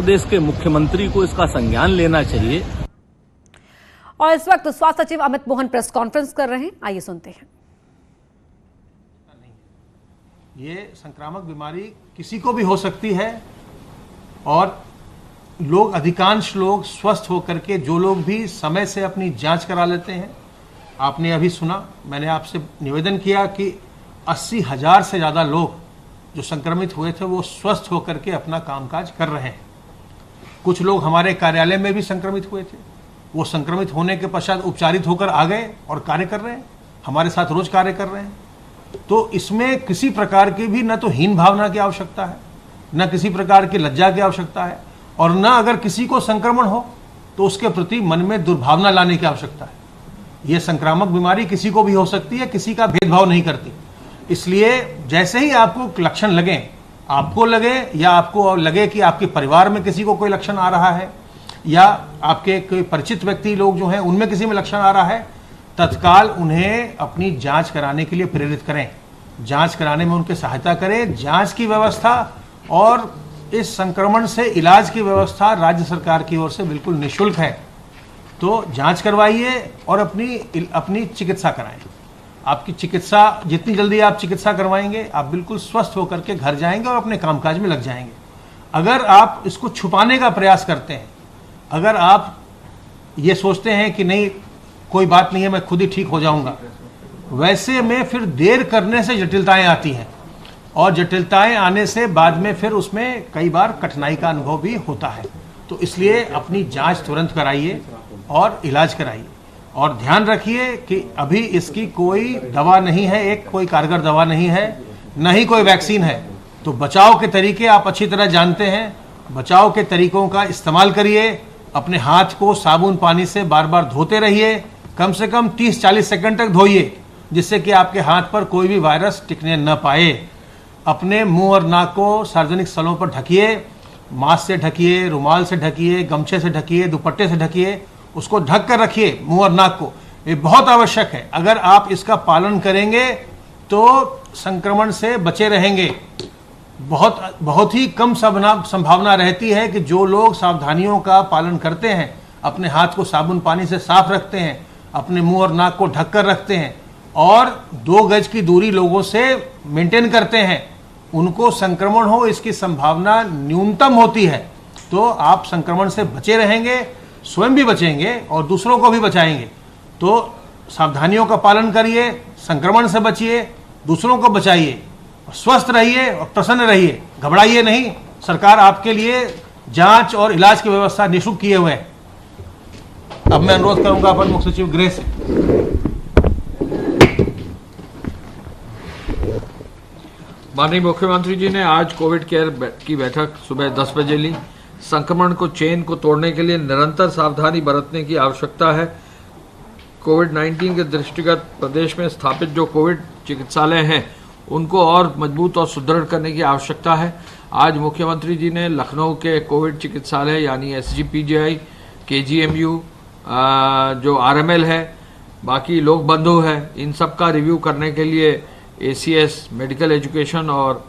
प्रदेश के मुख्यमंत्री को इसका संज्ञान लेना चाहिए। और इस वक्त स्वास्थ्य सचिव अमित मोहन प्रेस कॉन्फ्रेंस कर रहे हैं, आइए सुनते हैं। ये संक्रामक बीमारी किसी को भी हो सकती है और लोग, अधिकांश लोग स्वस्थ होकर के, जो लोग भी समय से अपनी जांच करा लेते हैं, आपने अभी सुना, मैंने आपसे निवेदन किया कि 80,000 से ज़्यादा लोग जो संक्रमित हुए थे वो स्वस्थ होकर के अपना कामकाज कर रहे हैं। कुछ लोग हमारे कार्यालय में भी संक्रमित हुए थे, वो संक्रमित होने के पश्चात उपचारित होकर आ गए और कार्य कर रहे हैं, हमारे साथ रोज कार्य कर रहे हैं। तो इसमें किसी प्रकार की भी न तो हीन भावना की आवश्यकता है, न किसी प्रकार की लज्जा की आवश्यकता है, और न अगर किसी को संक्रमण हो तो उसके प्रति मन में दुर्भावना लाने की आवश्यकता है। ये संक्रामक बीमारी किसी को भी हो सकती है, किसी का भेदभाव नहीं करती। इसलिए जैसे ही आपको लक्षण लगे, आपको लगे या आपको लगे कि आपके परिवार में किसी को कोई लक्षण आ रहा है या आपके कोई परिचित व्यक्ति लोग जो हैं उनमें किसी में लक्षण आ रहा है, तत्काल उन्हें अपनी जांच कराने के लिए प्रेरित करें, जांच कराने में उनकी सहायता करें। जांच की व्यवस्था और इस संक्रमण से इलाज की व्यवस्था राज्य सरकार की ओर से बिल्कुल निःशुल्क है। तो जांच करवाइए और अपनी चिकित्सा कराएं। आपकी चिकित्सा, जितनी जल्दी आप चिकित्सा करवाएंगे, आप बिल्कुल स्वस्थ होकर के घर जाएंगे और अपने कामकाज में लग जाएंगे। अगर आप इसको छुपाने का प्रयास करते हैं, अगर आप ये सोचते हैं कि नहीं कोई बात नहीं है, मैं खुद ही ठीक हो जाऊंगा, वैसे में फिर देर करने से जटिलताएं आती हैं और जटिलताएं आने से बाद में फिर उसमें कई बार कठिनाई का अनुभव भी होता है। तो इसलिए अपनी जांच तुरंत कराइए और इलाज कराइए, और ध्यान रखिए कि अभी इसकी कोई दवा नहीं है, एक कोई कारगर दवा नहीं है, न ही कोई वैक्सीन है। तो बचाव के तरीके आप अच्छी तरह जानते हैं, बचाव के तरीकों का इस्तेमाल करिए। अपने हाथ को साबुन पानी से बार बार धोते रहिए, कम से कम 30-40 सेकंड तक धोइए, जिससे कि आपके हाथ पर कोई भी वायरस टिकने न पाए। अपने मुंह और नाक को सार्वजनिक स्थलों पर ढकिए, मास्क से ढकिए, रुमाल से ढकिए, गमछे से ढकिए, दुपट्टे से ढकिए, उसको ढक कर रखिए मुंह और नाक को। ये बहुत आवश्यक है। अगर आप इसका पालन करेंगे तो संक्रमण से बचे रहेंगे। बहुत ही कम संभावना रहती है कि जो लोग सावधानियों का पालन करते हैं, अपने हाथ को साबुन पानी से साफ रखते हैं, अपने मुंह और नाक को ढक कर रखते हैं और 2 गज की दूरी लोगों से मेंटेन करते हैं, उनको संक्रमण हो इसकी संभावना न्यूनतम होती है। तो आप संक्रमण से बचे रहेंगे, स्वयं भी बचेंगे और दूसरों को भी बचाएंगे। तो सावधानियों का पालन करिए, संक्रमण से बचिए, दूसरों को बचाइए, स्वस्थ रहिए और प्रसन्न रहिए, घबराइए नहीं। सरकार आपके लिए जांच और इलाज की व्यवस्था निःशुल्क किए हुए है। अब मैं अनुरोध करूंगा अपर मुख्य सचिव गृह से। माननीय मुख्यमंत्री जी ने आज कोविड केयर की बैठक सुबह 10 बजे ली। संक्रमण को चेन को तोड़ने के लिए निरंतर सावधानी बरतने की आवश्यकता है। कोविड-19 के दृष्टिगत प्रदेश में स्थापित जो कोविड चिकित्सालय हैं उनको और मजबूत और सुदृढ़ करने की आवश्यकता है। आज मुख्यमंत्री जी ने लखनऊ के कोविड चिकित्सालय यानी SGPGI, KGMU, जो RML है, बाकी लोक बंधु है, इन सब का रिव्यू करने के लिए ACS मेडिकल एजुकेशन और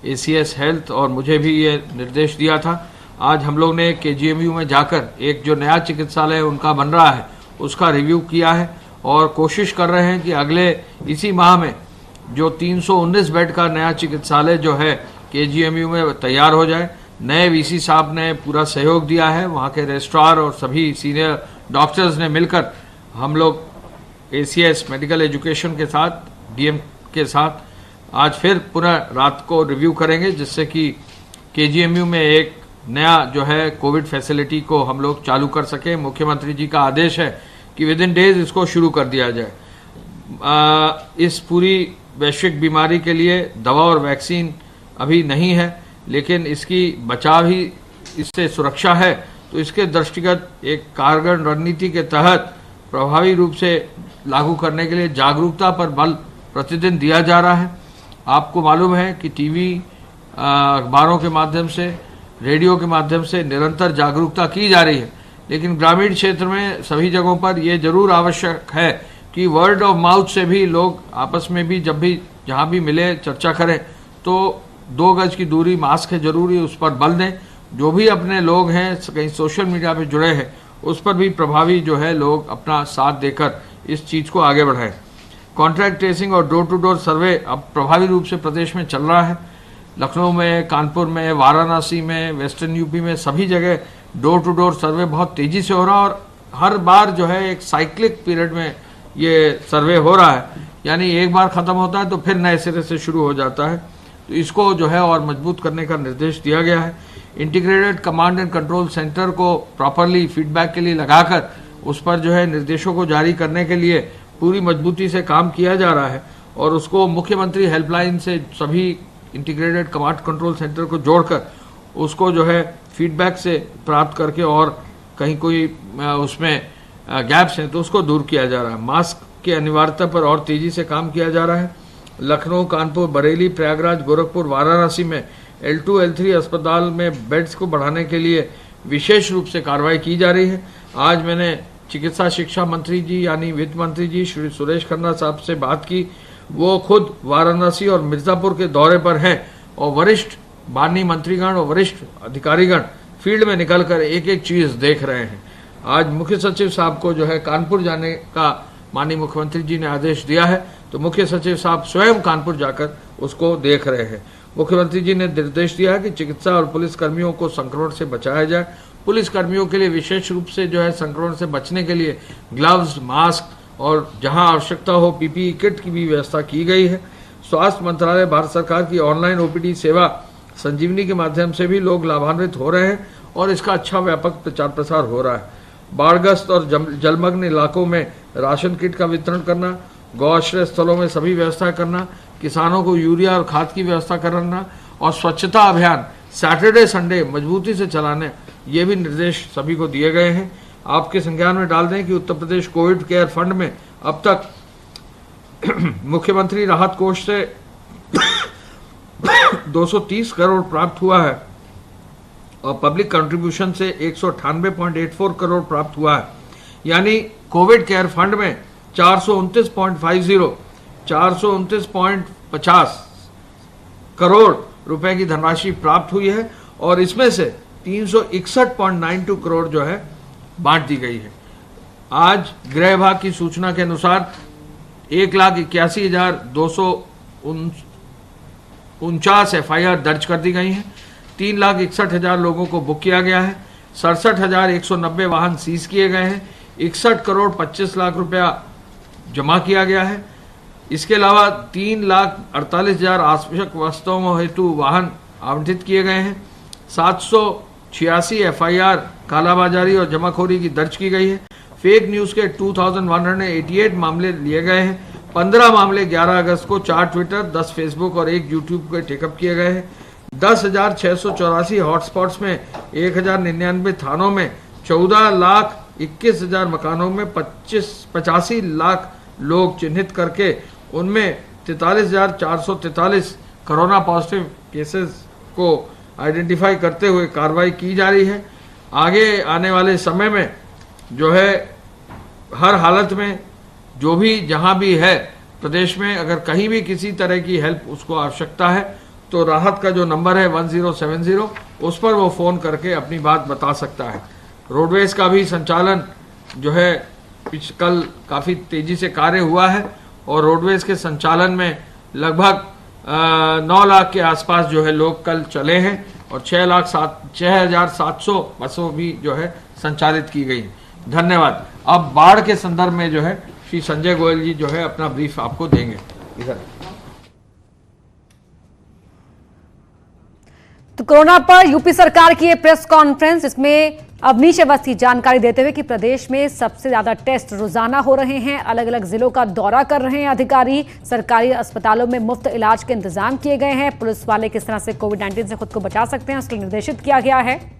ACS हेल्थ और मुझे भी ये निर्देश दिया था। आज हम लोग ने KGMU में जाकर एक जो नया चिकित्सालय उनका बन रहा है उसका रिव्यू किया है और कोशिश कर रहे हैं कि अगले इसी माह में जो 319 बेड का नया चिकित्सालय जो है KGMU में तैयार हो जाए। नए VC साहब ने पूरा सहयोग दिया है, वहाँ के रजिस्ट्रार और सभी सीनियर डॉक्टर्स ने मिलकर हम लोग ACS मेडिकल एजुकेशन के साथ, DM के साथ आज फिर पुनः रात को रिव्यू करेंगे, जिससे कि KGMU में एक नया जो है कोविड फैसिलिटी को हम लोग चालू कर सकें। मुख्यमंत्री जी का आदेश है कि विद इन डेज इसको शुरू कर दिया जाए। इस पूरी वैश्विक बीमारी के लिए दवा और वैक्सीन अभी नहीं है, लेकिन इसकी बचाव ही इससे सुरक्षा है। तो इसके दृष्टिगत एक कारगर रणनीति के तहत प्रभावी रूप से लागू करने के लिए जागरूकता पर बल प्रतिदिन दिया जा रहा है। आपको मालूम है कि टीवी, अखबारों के माध्यम से, रेडियो के माध्यम से निरंतर जागरूकता की जा रही है, लेकिन ग्रामीण क्षेत्र में सभी जगहों पर यह जरूर आवश्यक है कि वर्ड ऑफ माउथ से भी लोग आपस में भी जब भी जहाँ भी मिले चर्चा करें तो 2 गज की दूरी, मास्क है जरूरी, उस पर बल दें। जो भी अपने लोग हैं कहीं सोशल मीडिया पे जुड़े हैं उस पर भी प्रभावी जो है लोग अपना साथ देकर इस चीज़ को आगे बढ़ाएं। कॉन्ट्रैक्ट ट्रेसिंग और डोर टू डोर सर्वे अब प्रभावी रूप से प्रदेश में चल रहा है। लखनऊ में, कानपुर में, वाराणसी में, वेस्टर्न यूपी में सभी जगह डोर टू डोर सर्वे बहुत तेज़ी से हो रहा है और हर बार जो है एक साइक्लिक पीरियड में ये सर्वे हो रहा है, यानी एक बार ख़त्म होता है तो फिर नए सिरे से शुरू हो जाता है। तो इसको जो है और मजबूत करने का निर्देश दिया गया है। Integrated command and control centre को प्रॉपरली फीडबैक के लिए लगाकर उस पर जो है निर्देशों को जारी करने के लिए पूरी मजबूती से काम किया जा रहा है और उसको मुख्यमंत्री हेल्पलाइन से सभी इंटीग्रेटेड कमांड कंट्रोल सेंटर को जोड़कर उसको जो है फीडबैक से प्राप्त करके और कहीं कोई उसमें गैप्स हैं तो उसको दूर किया जा रहा है। मास्क की अनिवार्यता पर और तेजी से काम किया जा रहा है। लखनऊ, कानपुर, बरेली, प्रयागराज, गोरखपुर, वाराणसी में L2, L3 अस्पताल में बेड्स को बढ़ाने के लिए विशेष रूप से कार्रवाई की जा रही है। आज मैंने चिकित्सा शिक्षा मंत्री जी यानी वित्त मंत्री जी श्री सुरेश खन्ना साहब से बात की। वो खुद वाराणसी और मिर्जापुर के दौरे पर हैं और वरिष्ठ बानी मंत्रीगण और वरिष्ठ अधिकारीगण फील्ड में निकलकर एक एक चीज़ देख रहे हैं। आज मुख्य सचिव साहब को जो है कानपुर जाने का माननीय मुख्यमंत्री जी ने आदेश दिया है, तो मुख्य सचिव साहब स्वयं कानपुर जाकर उसको देख रहे हैं। मुख्यमंत्री जी ने निर्देश दिया है कि चिकित्सा और पुलिस कर्मियों को संक्रमण से बचाया जाए। पुलिस कर्मियों के लिए विशेष रूप से जो है संक्रमण से बचने के लिए ग्लव्स, मास्क और जहां आवश्यकता हो PPE किट की भी व्यवस्था की गई है। स्वास्थ्य मंत्रालय, भारत सरकार की ऑनलाइन OPD सेवा संजीवनी के माध्यम से भी लोग लाभान्वित हो रहे हैं और इसका अच्छा व्यापक प्रचार प्रसार हो रहा है। बाढ़ग्रस्त और जलमग्न इलाकों में राशन किट का वितरण करना, गौआश्रय स्थलों में सभी व्यवस्था करना, किसानों को यूरिया और खाद की व्यवस्था करना और स्वच्छता अभियान सैटरडे संडे मजबूती से चलाने, ये भी निर्देश सभी को दिए गए हैं। आपके संज्ञान में डाल दें कि Uttar Pradesh Covid care fund में अब तक मुख्यमंत्री राहत कोष से 230 करोड़ प्राप्त हुआ है और पब्लिक कंट्रीब्यूशन से 198.84 करोड़ प्राप्त हुआ है, यानी कोविड केयर फंड में 429.50 करोड़ रुपए की धनराशि प्राप्त हुई है और इसमें से 361.92 करोड़ जो है बांट दी गई है। आज गृह विभाग की सूचना के अनुसार 1,81,249 FIR दर्ज कर दी गई हैं। 3,61,000 लोगों को बुक किया गया है। 67,190 वाहन सीज किए गए हैं। 61 करोड़ 25 लाख रुपया जमा किया गया है। इसके अलावा 3,48,000 आवश्यक वस्तुओं हेतु वाहन आवंटित किए गए हैं। 786 FIR कालाबाजारी और जमाखोरी की दर्ज की गई है। फेक न्यूज़ के 2188 मामले लिए गए हैं। 15 मामले 11 अगस्त को 4 ट्विटर, 10 फेसबुक और 1 यूट्यूब के टेकअप किए गए हैं। 10,684 हॉटस्पॉट्स में 1,099 थानों में 14,21,000 मकानों में 85 लाख लोग चिन्हित करके उनमें 43,443 कोरोना पॉजिटिव केसेस को आइडेंटिफाई करते हुए कार्रवाई की जा रही है। आगे आने वाले समय में जो है हर हालत में जो भी जहां भी है प्रदेश में अगर कहीं भी किसी तरह की हेल्प उसको आवश्यकता है तो राहत का जो नंबर है 1070 उस पर वो फ़ोन करके अपनी बात बता सकता है। रोडवेज का भी संचालन जो है कल काफ़ी तेज़ी से कार्य हुआ है और रोडवेज के संचालन में लगभग 9 लाख के आसपास जो है लोग कल चले हैं और 6,700 बसों भी जो है संचालित की गई। धन्यवाद। अब बाढ़ के संदर्भ में जो है श्री संजय गोयल जी जो है अपना ब्रीफ आपको देंगे। इधर तो कोरोना पर यूपी सरकार की ये प्रेस कॉन्फ्रेंस, इसमें अवनीश अवस्थी जानकारी देते हुए कि प्रदेश में सबसे ज्यादा टेस्ट रोजाना हो रहे हैं। अलग अलग जिलों का दौरा कर रहे हैं अधिकारी। सरकारी अस्पतालों में मुफ्त इलाज के इंतजाम किए गए हैं। पुलिस वाले किस तरह से कोविड-19 से खुद को बचा सकते हैं उसके लिए निर्देशित किया गया है।